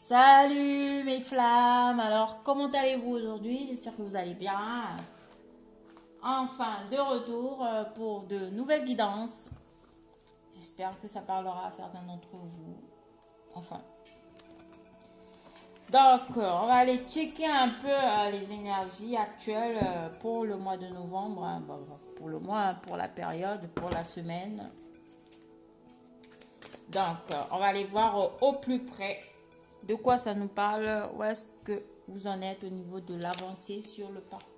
Salut mes flammes, alors comment allez-vous aujourd'hui? J'espère que vous allez bien. Enfin, de retour pour de nouvelles guidances. J'espère que ça parlera à certains d'entre vous. Enfin. Donc, on va aller checker un peu les énergies actuelles pour le mois de novembre. Pour le mois, pour la période, pour la semaine. Donc, on va aller voir au plus près de quoi ça nous parle. Où est-ce que vous en êtes au niveau de l'avancée sur le parcours.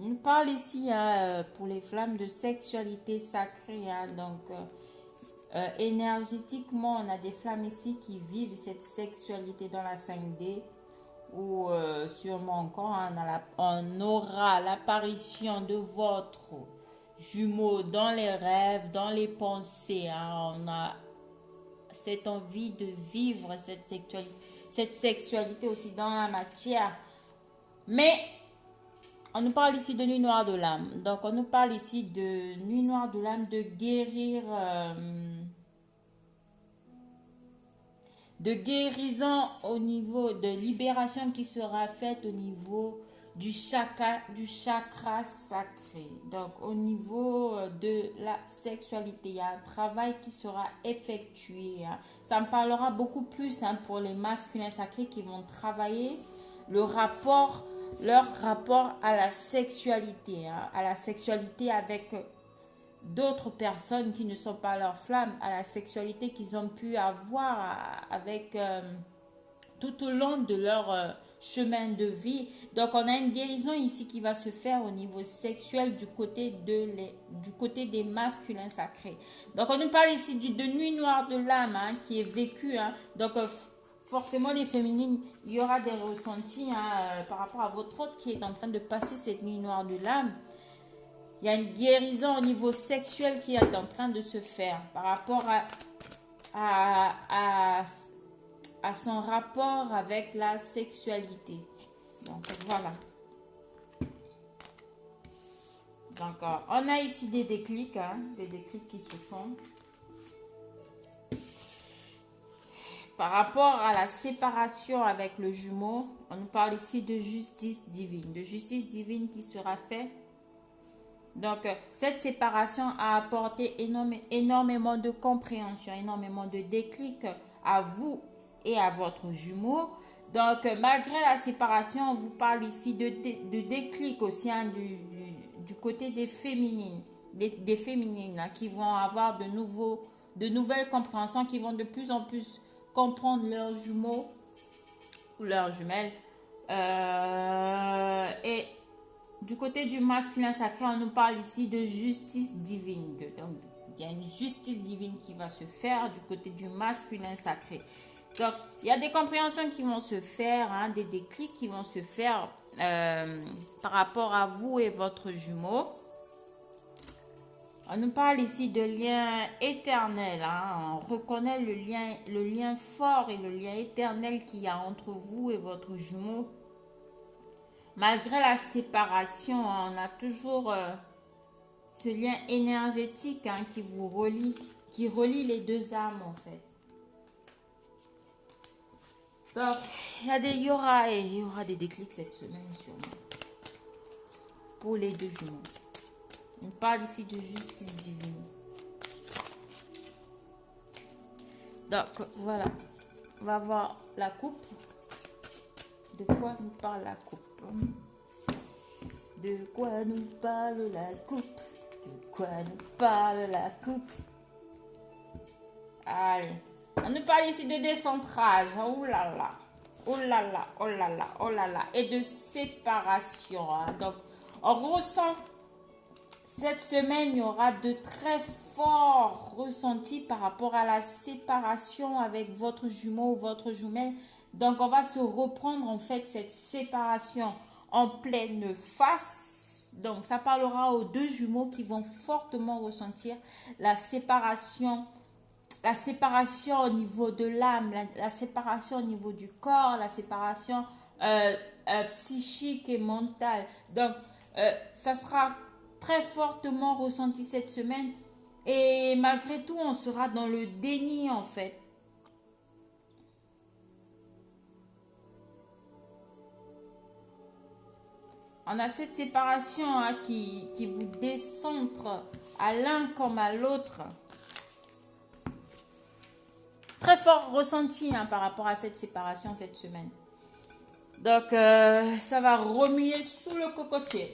On parle ici pour les flammes de sexualité sacrée. Énergétiquement, on a des flammes ici qui vivent cette sexualité dans la 5D. Ou sûrement encore, on aura l'apparition de votre jumeau dans les rêves, dans les pensées. On a cette envie de vivre cette sexualité aussi dans la matière. Mais on nous parle ici de nuit noire de l'âme. Donc, on nous parle ici de nuit noire de l'âme, de guérison au niveau de libération qui sera faite au niveau du chakra sacré. Donc, au niveau de la sexualité, il y a un travail qui sera effectué. Ça me parlera beaucoup plus pour les masculins sacrés qui vont travailler leur rapport à la sexualité, à la sexualité avec d'autres personnes qui ne sont pas leurs flammes, à la sexualité qu'ils ont pu avoir avec tout au long de leur chemin de vie. Donc on a une guérison ici qui va se faire au niveau sexuel du côté des masculins sacrés. Donc on nous parle ici de nuit noire de l'âme qui est vécue. Donc forcément les féminines, il y aura des ressentis par rapport à votre autre qui est en train de passer cette nuit noire de l'âme. Il y a une guérison au niveau sexuel qui est en train de se faire par rapport à son rapport avec la sexualité. Donc voilà. Donc on a ici des déclics qui se font. Par rapport à la séparation avec le jumeau, on nous parle ici de justice divine qui sera faite. Donc, cette séparation a apporté énormément de compréhension, énormément de déclic à vous et à votre jumeau. Donc, malgré la séparation, on vous parle ici de déclic aussi du côté des féminines, des féminines qui vont avoir de nouvelles compréhensions, qui vont de plus en plus comprendre leurs jumeaux ou leurs jumelles. Et du côté du masculin sacré, on nous parle ici de justice divine. Donc, il y a une justice divine qui va se faire du côté du masculin sacré. Donc, il y a des compréhensions qui vont se faire, des déclics qui vont se faire par rapport à vous et votre jumeau. On nous parle ici de lien éternel. On reconnaît le lien fort et le lien éternel qu'il y a entre vous et votre jumeau. Malgré la séparation, on a toujours ce lien énergétique qui vous relie, qui relie les deux âmes en fait. Donc, il y aura des déclics cette semaine sûrement pour les deux jumeaux. On parle ici de justice divine. Donc, voilà. On va voir la coupe. De quoi nous parle la coupe? De quoi nous parle la coupe? De quoi nous parle la coupe? Allez. On nous parle ici de décentrage. Oh là là. Oh là là. Oh là là. Oh là là. Et de séparation. Donc, on ressent cette semaine, il y aura de très forts ressentis par rapport à la séparation avec votre jumeau ou votre jumelle. Donc, on va se reprendre en fait cette séparation en pleine face. Donc, ça parlera aux deux jumeaux qui vont fortement ressentir la séparation au niveau de l'âme, la séparation au niveau du corps, la séparation psychique et mentale. Donc, ça sera très fortement ressenti cette semaine Et malgré tout, on sera dans le déni en fait. On a cette séparation hein, qui vous décentre à l'un comme à l'autre. Très fort ressenti hein, par rapport à cette séparation cette semaine. Donc, ça va remuer sous le cocotier.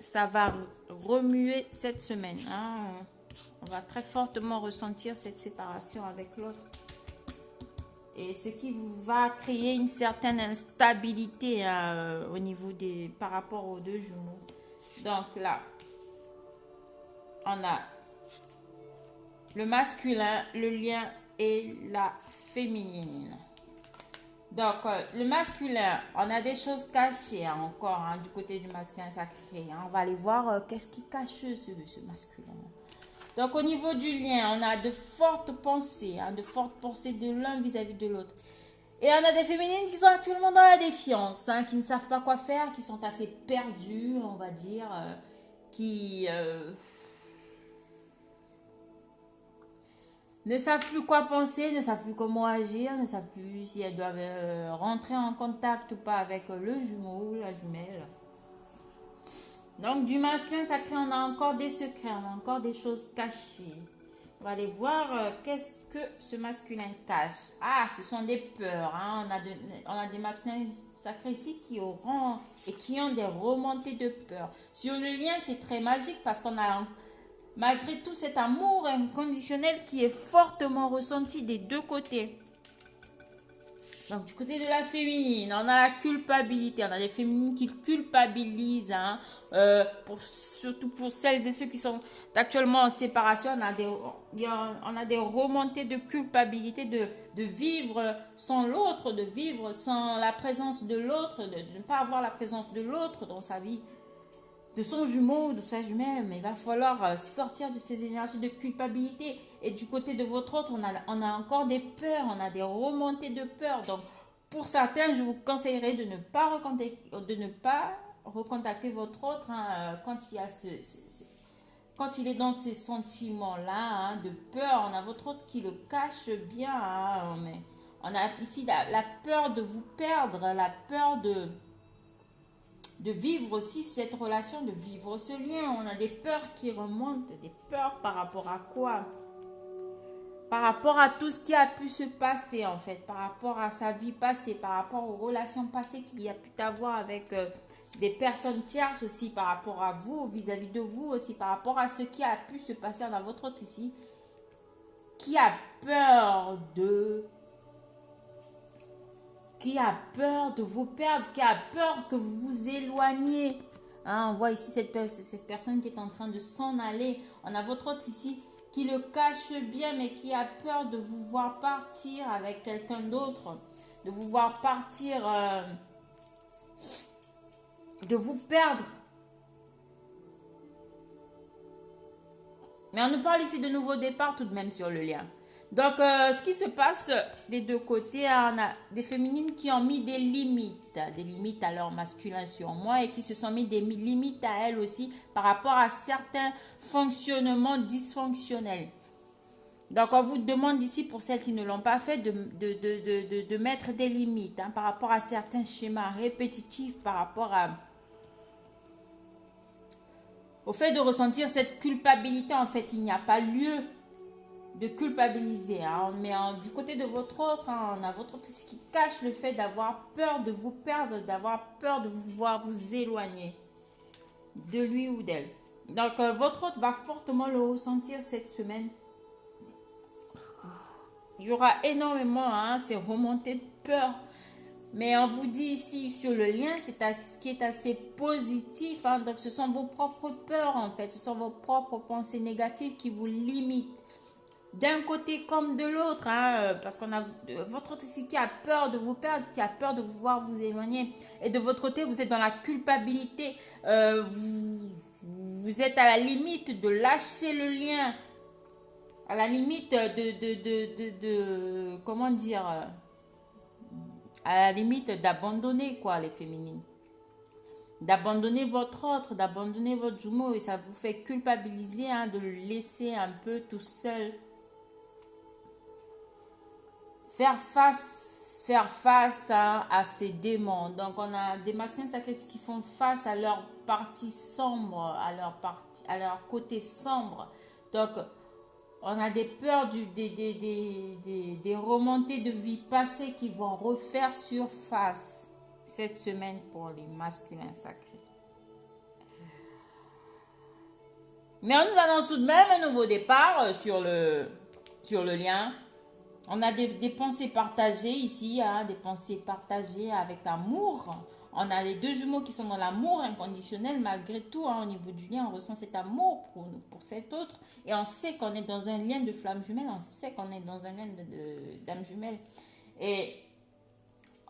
Ça va remuer cette semaine. Hein. On va très fortement ressentir cette séparation avec l'autre. Et ce qui va créer une certaine instabilité hein, au niveau par rapport aux deux jumeaux. Donc là, on a le masculin, le lien et la féminine. Donc, le masculin, on a des choses cachées hein, encore hein, du côté du masculin sacré. Hein. On va aller voir qu'est-ce qui cache ce masculin. Donc, au niveau du lien, on a de fortes pensées, hein, de fortes pensées de l'un vis-à-vis de l'autre. Et on a des féminines qui sont actuellement dans la défiance, hein, qui ne savent pas quoi faire, qui sont assez perdues, on va dire, qui ne savent plus quoi penser, ne savent plus comment agir, ne savent plus si elles doivent rentrer en contact ou pas avec le jumeau ou la jumelle. Donc, du masculin sacré, on a encore des secrets, on a encore des choses cachées. On va aller voir qu'est-ce que ce masculin cache. Ah, ce sont des peurs. Hein. On a des masculins sacrés ici qui auront et qui ont des remontées de peur. Sur le lien, c'est très magique parce qu'on a malgré tout cet amour inconditionnel qui est fortement ressenti des deux côtés. Donc, du côté de la féminine, on a la culpabilité. On a des féminines qui culpabilisent. Hein, surtout pour celles et ceux qui sont actuellement en séparation, on a des remontées de culpabilité de vivre sans l'autre, de vivre sans la présence de l'autre, de ne pas avoir la présence de l'autre dans sa vie, de son jumeau, de sa jumelle. Mais il va falloir sortir de ces énergies de culpabilité. Et du côté de votre autre, on a encore des peurs, on a des remontées de peur. Donc, pour certains, je vous conseillerais de ne pas recontacter votre autre hein, quand il y a quand il est dans ces sentiments-là hein, de peur. On a votre autre qui le cache bien. Hein, mais on a ici la peur de vous perdre, la peur de vivre aussi cette relation, de vivre ce lien. On a des peurs qui remontent, des peurs par rapport à quoi? Par rapport à tout ce qui a pu se passer en fait, par rapport à sa vie passée, par rapport aux relations passées qu'il y a pu avoir avec des personnes tierces aussi, par rapport à vous, vis-à-vis de vous aussi, par rapport à ce qui a pu se passer dans votre autre ici, qui a peur de vous perdre, qui a peur que vous vous éloigniez. Hein, on voit ici cette personne qui est en train de s'en aller. On a votre autre ici qui le cache bien, mais qui a peur de vous voir partir avec quelqu'un d'autre, de vous voir partir, de vous perdre. Mais on nous parle ici de nouveau départ tout de même sur le lien. Donc, ce qui se passe des deux côtés, on a des féminines qui ont mis des limites à leur masculin sur moi et qui se sont mis des limites à elles aussi par rapport à certains fonctionnements dysfonctionnels. Donc, on vous demande ici, pour celles qui ne l'ont pas fait, de mettre des limites hein, par rapport à certains schémas répétitifs, par rapport au fait de ressentir cette culpabilité. En fait, il n'y a pas lieu de culpabiliser. Hein. Mais du côté de votre autre, hein, on a votre autre qui cache le fait d'avoir peur de vous perdre, d'avoir peur de vous voir vous éloigner de lui ou d'elle. Donc, votre autre va fortement le ressentir cette semaine. Il y aura énormément hein, ces remontées de peur. Mais on vous dit ici sur le lien, c'est ce qui est assez positif. Hein. Donc, ce sont vos propres peurs en fait. Ce sont vos propres pensées négatives qui vous limitent. D'un côté comme de l'autre. Hein, parce qu'on a votre autre ici qui a peur de vous perdre, qui a peur de vous voir vous éloigner. Et de votre côté, vous êtes dans la culpabilité. Vous êtes à la limite de lâcher le lien. À la limite comment dire, à la limite d'abandonner quoi les féminines. d'abandonner votre autre, d'abandonner votre jumeau, et ça vous fait culpabiliser de le laisser un peu tout seul. Faire face à ces démons. Donc on a des masculins sacrés qui font face à leur partie sombre, à leur côté sombre. Donc on a des peurs des remontées de vie passées qui vont refaire surface cette semaine pour les masculins sacrés. Mais on nous annonce tout de même un nouveau départ sur le lien. On a des pensées partagées ici, des pensées partagées avec amour. On a les deux jumeaux qui sont dans l'amour inconditionnel malgré tout. Au niveau du lien, on ressent cet amour pour cet autre. Et on sait qu'on est dans un lien de flamme jumelle. On sait qu'on est dans un lien d'âme jumelle. Et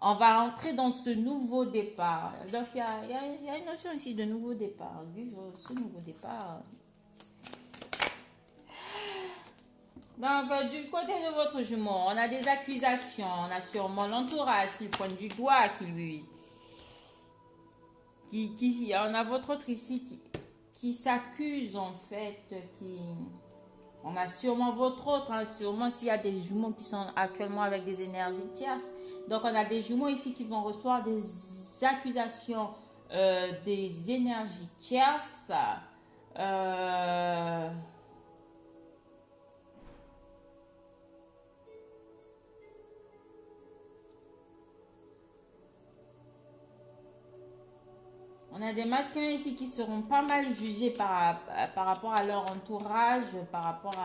on va entrer dans ce nouveau départ. Donc, il y a une notion ici de nouveau départ. Vivre ce nouveau départ. Donc, du côté de votre jumeau, on a des accusations. On a sûrement l'entourage qui le pointe du doigt, on a votre autre ici qui s'accuse en fait. On a sûrement votre autre, sûrement s'il y a des jumeaux qui sont actuellement avec des énergies tierces. Donc, on a des jumeaux ici qui vont recevoir des accusations des énergies tierces. On a des masculins ici qui seront pas mal jugés par rapport à leur entourage, par rapport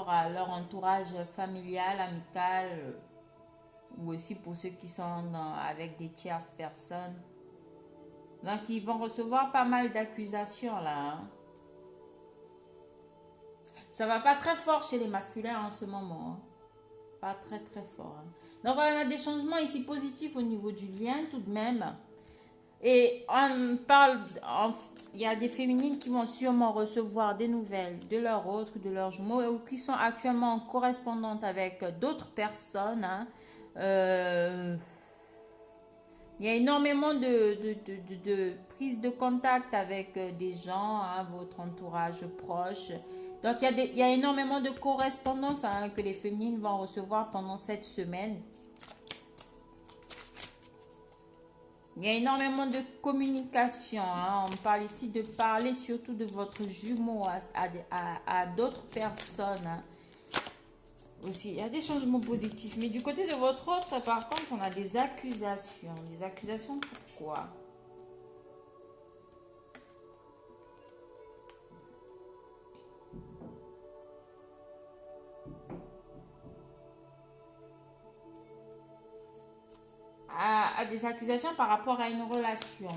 à leur entourage familial, amical, ou aussi pour ceux qui sont avec des tierces personnes. Donc, ils vont recevoir pas mal d'accusations là. Ça va pas très fort chez les masculins en ce moment. Pas très très fort. Donc, on a des changements ici positifs au niveau du lien tout de même. Et il y a des féminines qui vont sûrement recevoir des nouvelles de leur autre, de leurs jumeaux, ou qui sont actuellement en correspondance avec d'autres personnes. Il y a énormément de prise de contact avec des gens, votre entourage proche. Donc, il y a énormément de correspondance que les féminines vont recevoir pendant cette semaine. Il y a énormément de communication. On parle ici de parler surtout de votre jumeau à d'autres personnes. Aussi, il y a des changements positifs. Mais du côté de votre autre, par contre, on a des accusations. Des accusations pourquoi ? À des accusations par rapport à une relation.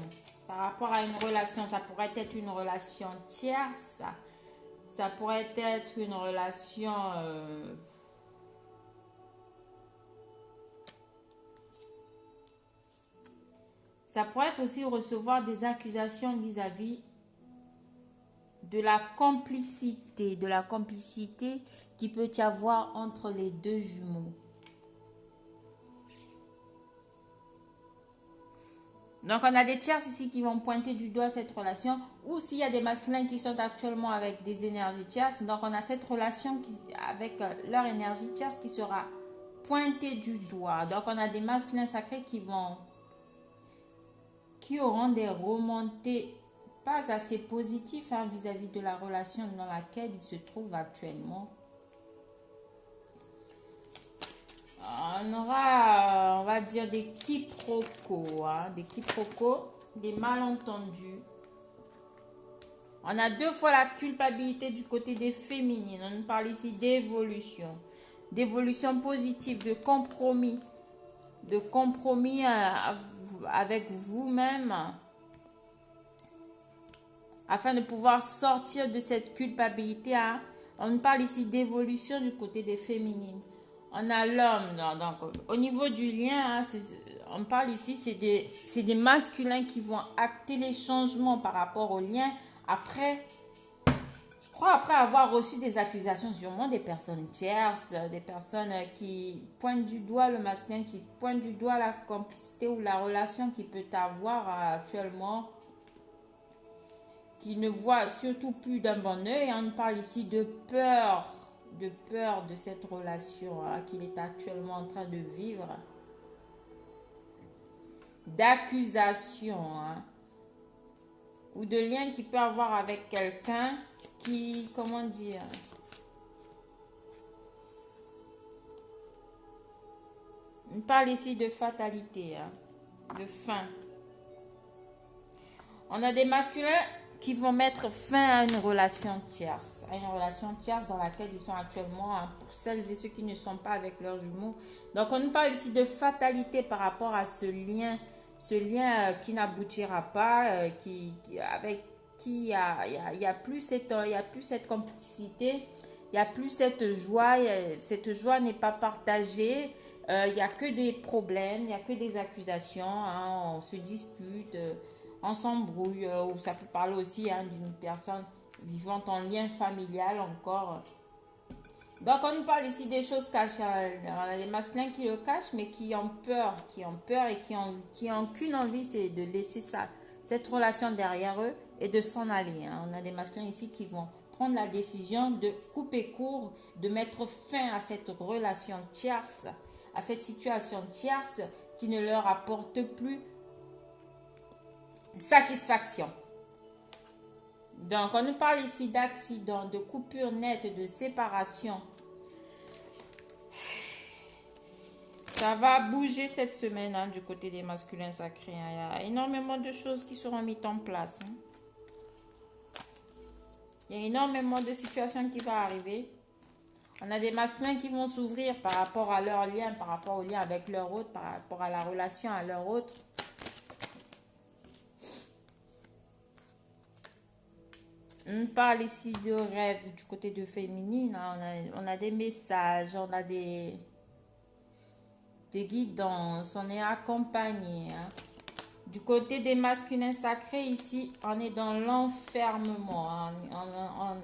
Par rapport à une relation, ça pourrait être une relation tierce. Ça pourrait être une relation... Ça pourrait être aussi recevoir des accusations vis-à-vis de la complicité qui peut y avoir entre les deux jumeaux. Donc, on a des tierces ici qui vont pointer du doigt cette relation. Ou s'il y a des masculins qui sont actuellement avec des énergies tierces. Donc, on a cette relation avec leur énergie tierce qui sera pointée du doigt. Donc, on a des masculins sacrés qui auront des remontées pas assez positives vis-à-vis de la relation dans laquelle ils se trouvent actuellement. On aura, on va dire, des quiproquos, des malentendus. On a deux fois la culpabilité du côté des féminines. On parle ici d'évolution positive, de compromis avec vous-même afin de pouvoir sortir de cette culpabilité. On parle ici d'évolution du côté des féminines. On a l'homme, donc au niveau du lien, on parle ici, c'est des masculins qui vont acter les changements par rapport au lien après crois après avoir reçu des accusations, sûrement des personnes tierces, des personnes qui pointent du doigt le masculin, qui pointent du doigt la complicité ou la relation qu'il peut avoir actuellement, qui ne voit surtout plus d'un bon œil. On parle ici de peur de cette relation qu'il est actuellement en train de vivre, d'accusation, ou de lien qu'il peut avoir avec quelqu'un qui, comment dire, on parle ici de fatalité, de fin. On a des masculins qui vont mettre fin à une relation tierce, dans laquelle ils sont actuellement, pour celles et ceux qui ne sont pas avec leurs jumeaux. Donc on nous parle ici de fatalité par rapport à ce lien qui n'aboutira pas, avec qui il y a plus cette complicité, il y a plus cette joie, cette joie n'est pas partagée. Il n'y a que des problèmes, il n'y a que des accusations, on se dispute, on s'embrouille, ou ça peut parler aussi d'une personne vivant en lien familial encore. Donc on nous parle ici des choses cachées. On a les masculins qui le cachent, mais qui ont peur et qui ont qu'une envie, c'est de laisser cette relation derrière eux et de s'en aller. On a des masculins ici qui vont prendre la décision de couper court, de mettre fin à cette relation tierce, à cette situation tierce qui ne leur apporte plus satisfaction. Donc, on nous parle ici d'accident, de coupure nette, de séparation. Ça va bouger cette semaine du côté des masculins sacrés. Il y a énormément de choses qui seront mises en place. Il y a énormément de situations qui vont arriver. On a des masculins qui vont s'ouvrir par rapport à leur lien, par rapport au lien avec leur autre, par rapport à la relation à leur autre. On parle ici de rêve du côté de féminine. On a des messages, on a des guidances, on est accompagné. Du côté des masculins sacrés, ici, on est dans l'enfermement.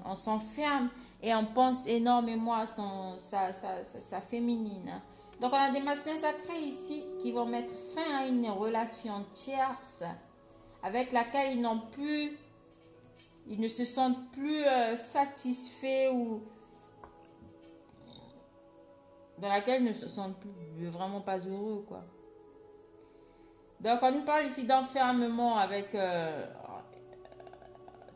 On s'enferme et on pense énormément à sa féminine. Donc, on a des masculins sacrés ici qui vont mettre fin à une relation tierce avec laquelle ils ne se sentent plus satisfaits, ou dans laquelle ils ne se sentent plus, vraiment pas heureux, quoi. Donc, on nous parle ici d'enfermement avec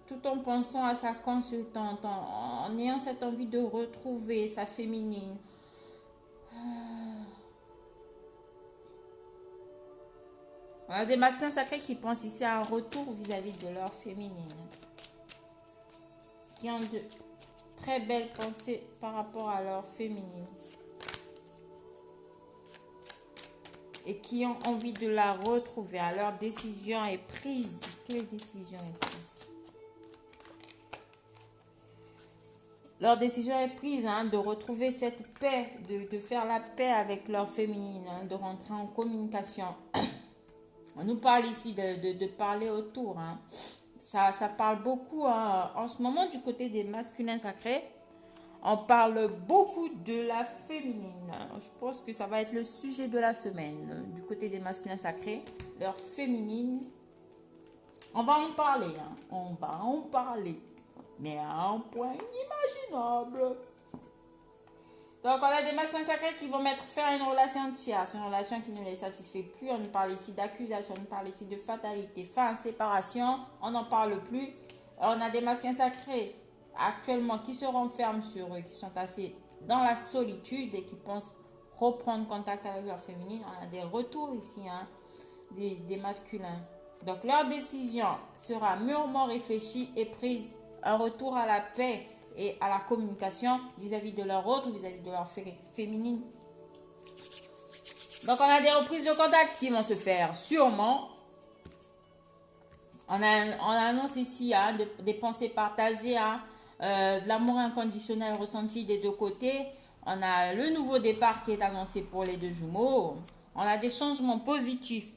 tout en pensant à sa consultante, en ayant cette envie de retrouver sa féminine. On a des masculins sacrés qui pensent ici à un retour vis-à-vis de leur féminine, qui ont de très belles pensées par rapport à leur féminine et qui ont envie de la retrouver. Alors, leur décision est prise. Quelle décision est prise? Leur décision est prise de retrouver cette paix, de faire la paix avec leur féminine, de rentrer en communication. On nous parle ici de parler autour. Ça parle beaucoup en ce moment du côté des masculins sacrés. On parle beaucoup de la féminine. Je pense que ça va être le sujet de la semaine du côté des masculins sacrés. Leur féminine. On va en parler. On va en parler. Mais à un point inimaginable. Donc, on a des masculins sacrés qui vont mettre fin à une relation tierce, une relation qui ne les satisfait plus. On parle ici d'accusation, on parle ici de fatalité, fin, séparation. On n'en parle plus. On a des masculins sacrés actuellement qui se renferment sur eux, qui sont assez dans la solitude et qui pensent reprendre contact avec leur féminine. On a des retours ici, des masculins. Donc, leur décision sera mûrement réfléchie et prise. Un retour à la paix et à la communication vis-à-vis de leur autre, vis-à-vis de leur féminine. Donc, on a des reprises de contact qui vont se faire sûrement. On annonce ici des pensées partagées, de l'amour inconditionnel ressenti des deux côtés. On a le nouveau départ qui est annoncé pour les deux jumeaux. On a des changements positifs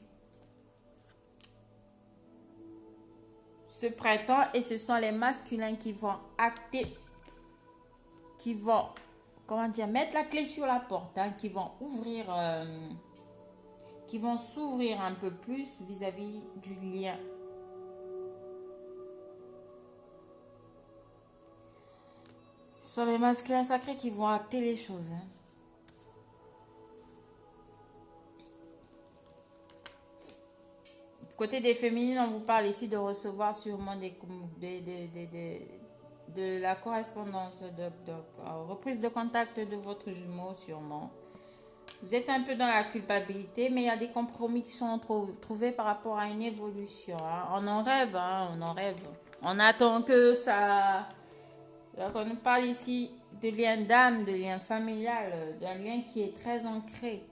ce printemps et ce sont les masculins qui vont acter, qui vont, comment dire, mettre la clé sur la porte, hein, qui vont ouvrir, qui vont s'ouvrir un peu plus vis-à-vis du lien. Ce sont les masculins sacrés qui vont acter les choses, hein. Côté des féminines, on vous parle ici de recevoir sûrement de la correspondance, de reprise de contact de votre jumeau sûrement. Vous êtes un peu dans la culpabilité, mais il y a des compromis qui sont trouvés par rapport à une évolution, hein. On en rêve, hein, on en rêve. On attend que ça... Donc on nous parle ici de lien d'âme, de lien familial, d'un lien qui est très ancré,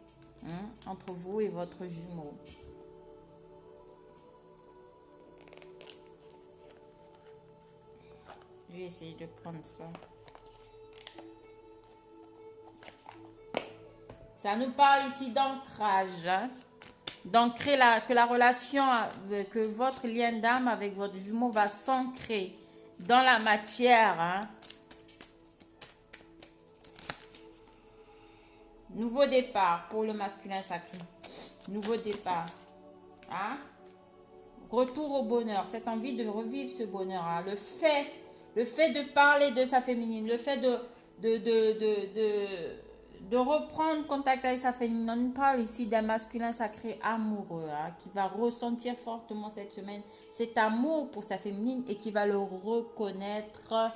hein, entre vous et votre jumeau. Je vais essayer de prendre ça. Ça nous parle ici d'ancrage, hein? D'ancrer que la relation, que votre lien d'âme avec votre jumeau va s'ancrer dans la matière, hein? Nouveau départ pour le masculin sacré. Nouveau départ. Hein? Retour au bonheur. Cette envie de revivre ce bonheur, hein? Le fait de parler de sa féminine, le fait de reprendre contact avec sa féminine. On parle ici d'un masculin sacré amoureux, hein, qui va ressentir fortement cette semaine cet amour pour sa féminine et qui va le reconnaître,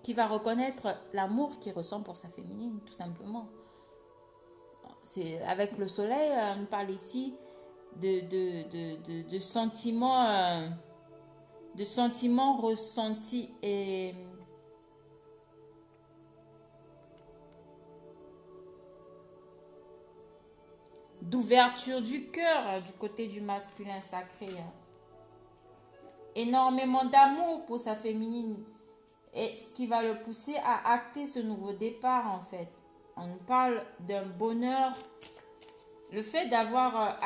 qui va reconnaître l'amour qu'il ressent pour sa féminine, tout simplement. C'est avec le soleil, on parle ici de sentiments ressentis et d'ouverture du cœur du côté du masculin sacré. Énormément d'amour pour sa féminine et ce qui va le pousser à acter ce nouveau départ en fait. On parle d'un bonheur. Le fait d'avoir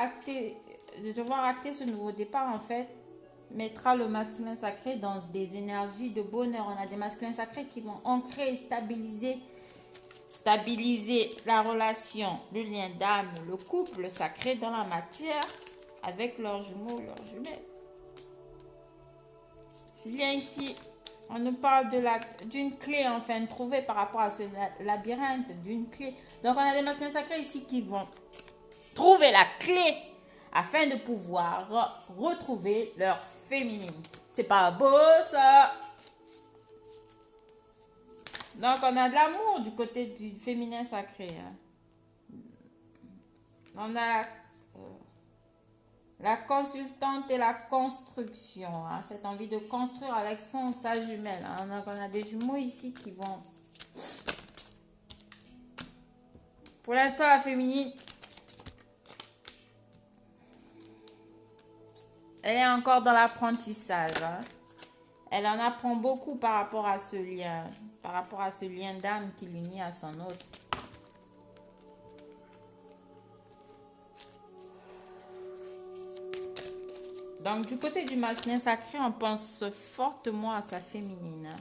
de devoir acter ce nouveau départ, en fait, mettra le masculin sacré dans des énergies de bonheur. On a des masculins sacrés qui vont ancrer et stabiliser la relation, le lien d'âme, le couple sacré dans la matière avec leurs jumeaux, leurs jumelles. Ce lien ici, on nous parle d'une clé, enfin, trouvée par rapport à ce labyrinthe, d'une clé. Donc, on a des masculins sacrés ici qui vont trouver la clé afin de pouvoir retrouver leur féminine. C'est pas beau ça? Donc on a de l'amour du côté du féminin sacré, hein. On a la consultante et la construction, hein. Cette envie de construire avec sa jumelle, hein. Donc on a des jumeaux ici qui vont... Pour l'instant la féminine, elle est encore dans l'apprentissage, hein. Elle en apprend beaucoup par rapport à ce lien d'âme qui l'unit à son autre. Donc, du côté du masculin sacré, on pense fortement à sa féminine, hein.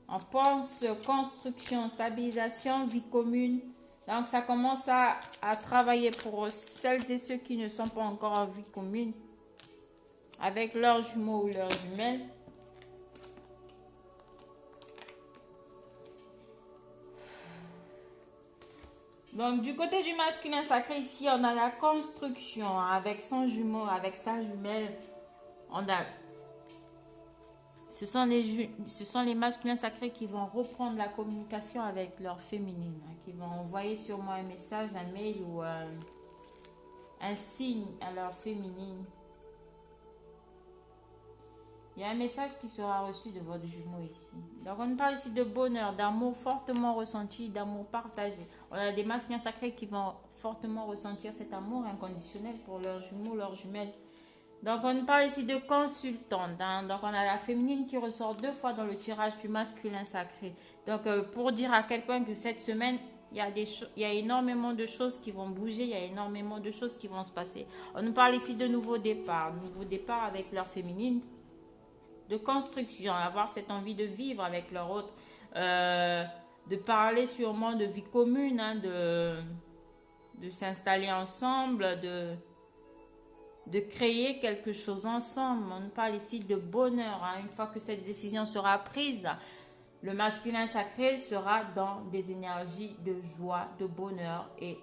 On pense construction, stabilisation, vie commune. Donc, ça commence à travailler pour celles et ceux qui ne sont pas encore en vie commune avec leurs jumeaux ou leurs jumelles. Donc, du côté du masculin sacré, ici, on a la construction avec son jumeau, avec sa jumelle. Ce sont les masculins sacrés qui vont reprendre la communication avec leur féminine, hein, qui vont envoyer sûrement un message, un mail ou un signe à leur féminine. Il y a un message qui sera reçu de votre jumeau ici. Donc on parle ici de bonheur, d'amour fortement ressenti, d'amour partagé. On a des masculins sacrés qui vont fortement ressentir cet amour inconditionnel pour leurs jumeaux, leurs jumelles. Donc on parle ici de consultante, hein. Donc on a la féminine qui ressort 2 fois dans le tirage du masculin sacré. Donc pour dire à quelqu'un que cette semaine, Il y a énormément de choses qui vont bouger, il y a énormément de choses qui vont se passer. On nous parle ici de nouveaux départs avec leur féminine, de construction, avoir cette envie de vivre avec leur autre, de parler sûrement de vie commune, hein, de s'installer ensemble, de créer quelque chose ensemble. On parle ici de bonheur, hein. Une fois que cette décision sera prise, le masculin sacré sera dans des énergies de joie, de bonheur. Et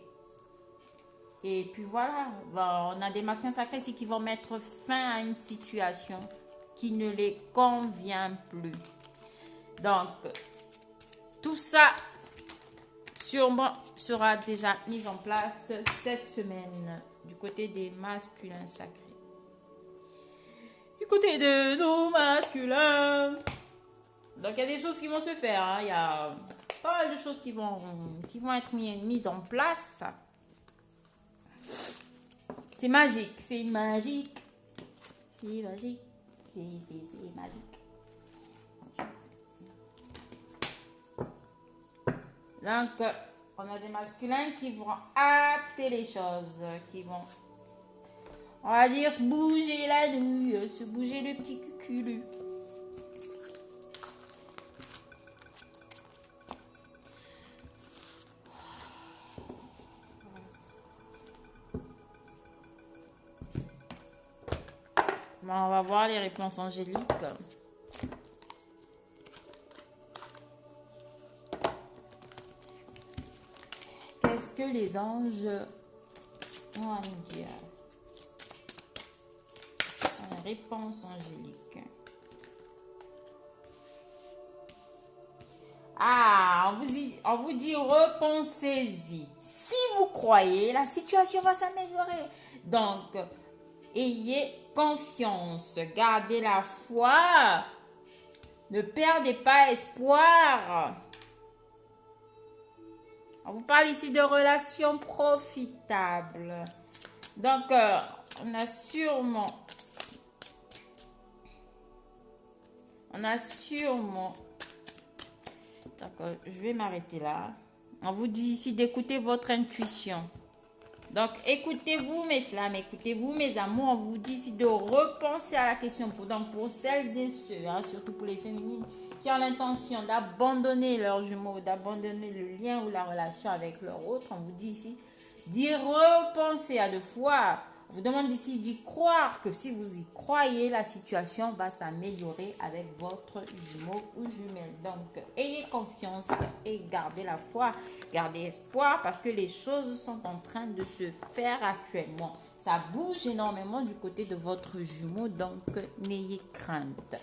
puis voilà, on a des masculins sacrés ici qui vont mettre fin à une situation qui ne les convient plus. Donc, tout ça sûrement sera déjà mis en place cette semaine du côté des masculins sacrés. Du côté de nos masculins. Donc, il y a des choses qui vont se faire. Hein. Il y a pas mal de choses qui vont être mises en place. C'est magique, c'est magique. C'est magique. C'est magique. Donc, on a des masculins qui vont acter les choses, qui vont, on va dire, se bouger la nouille, se bouger le petit cuculu. Bon, on va voir les réponses angéliques. Qu'est-ce que les anges ont à nous dire? Réponse angélique. Ah, on vous dit repensez-y. Si vous croyez, la situation va s'améliorer. Donc, ayez confiance, gardez la foi, ne perdez pas espoir. On vous parle ici de relations profitables. Donc, on a sûrement... D'accord, je vais m'arrêter là. On vous dit ici d'écouter votre intuition. Donc, écoutez-vous mes flammes, écoutez-vous mes amours. On vous dit ici de repenser à la question. Donc, pour celles et ceux, hein, surtout pour les féminines, qui ont l'intention d'abandonner leurs jumeaux, d'abandonner le lien ou la relation avec leur autre, on vous dit ici d'y repenser à deux fois. On vous demande ici d'y croire, que si vous y croyez, la situation va s'améliorer avec votre jumeau ou jumelle. Donc, ayez confiance et gardez la foi, gardez espoir parce que les choses sont en train de se faire actuellement. Ça bouge énormément du côté de votre jumeau, donc n'ayez crainte.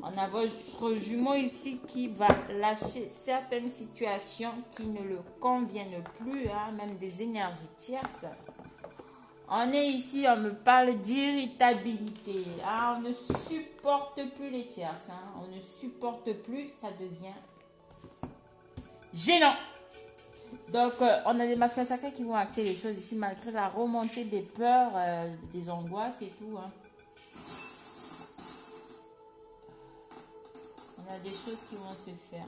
On a votre jumeau ici qui va lâcher certaines situations qui ne le conviennent plus, hein, même des énergies tierces. On est ici, on me parle d'irritabilité. Ah, on ne supporte plus les tierces. Hein. On ne supporte plus, ça devient gênant. Donc, on a des masculins sacrés qui vont acter les choses ici malgré la remontée des peurs, des angoisses et tout. Hein. On a des choses qui vont se faire.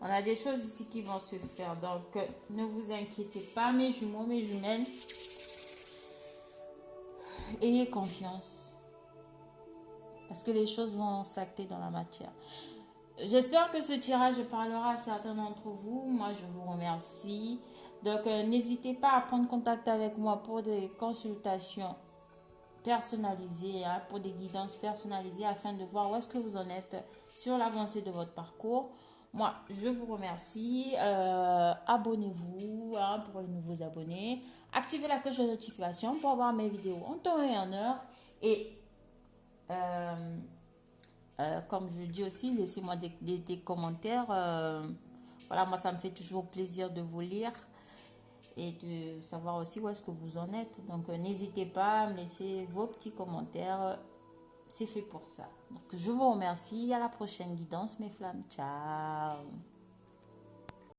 On a des choses ici qui vont se faire. Donc, ne vous inquiétez pas, mes jumeaux, mes jumelles. Ayez confiance. Parce que les choses vont s'acter dans la matière. J'espère que ce tirage parlera à certains d'entre vous. Moi, je vous remercie. Donc, n'hésitez pas à prendre contact avec moi pour des consultations personnalisées, hein, pour des guidances personnalisées afin de voir où est-ce que vous en êtes sur l'avancée de votre parcours. Moi, je vous remercie. Abonnez-vous, hein, pour les nouveaux abonnés. Activez la cloche de notification pour avoir mes vidéos en temps et en heure. Et comme je dis aussi, laissez-moi des commentaires. Voilà, moi, ça me fait toujours plaisir de vous lire et de savoir aussi où est-ce que vous en êtes. Donc, n'hésitez pas à me laisser vos petits commentaires. C'est fait pour ça. Donc, je vous remercie. À la prochaine guidance, mes flammes. Ciao.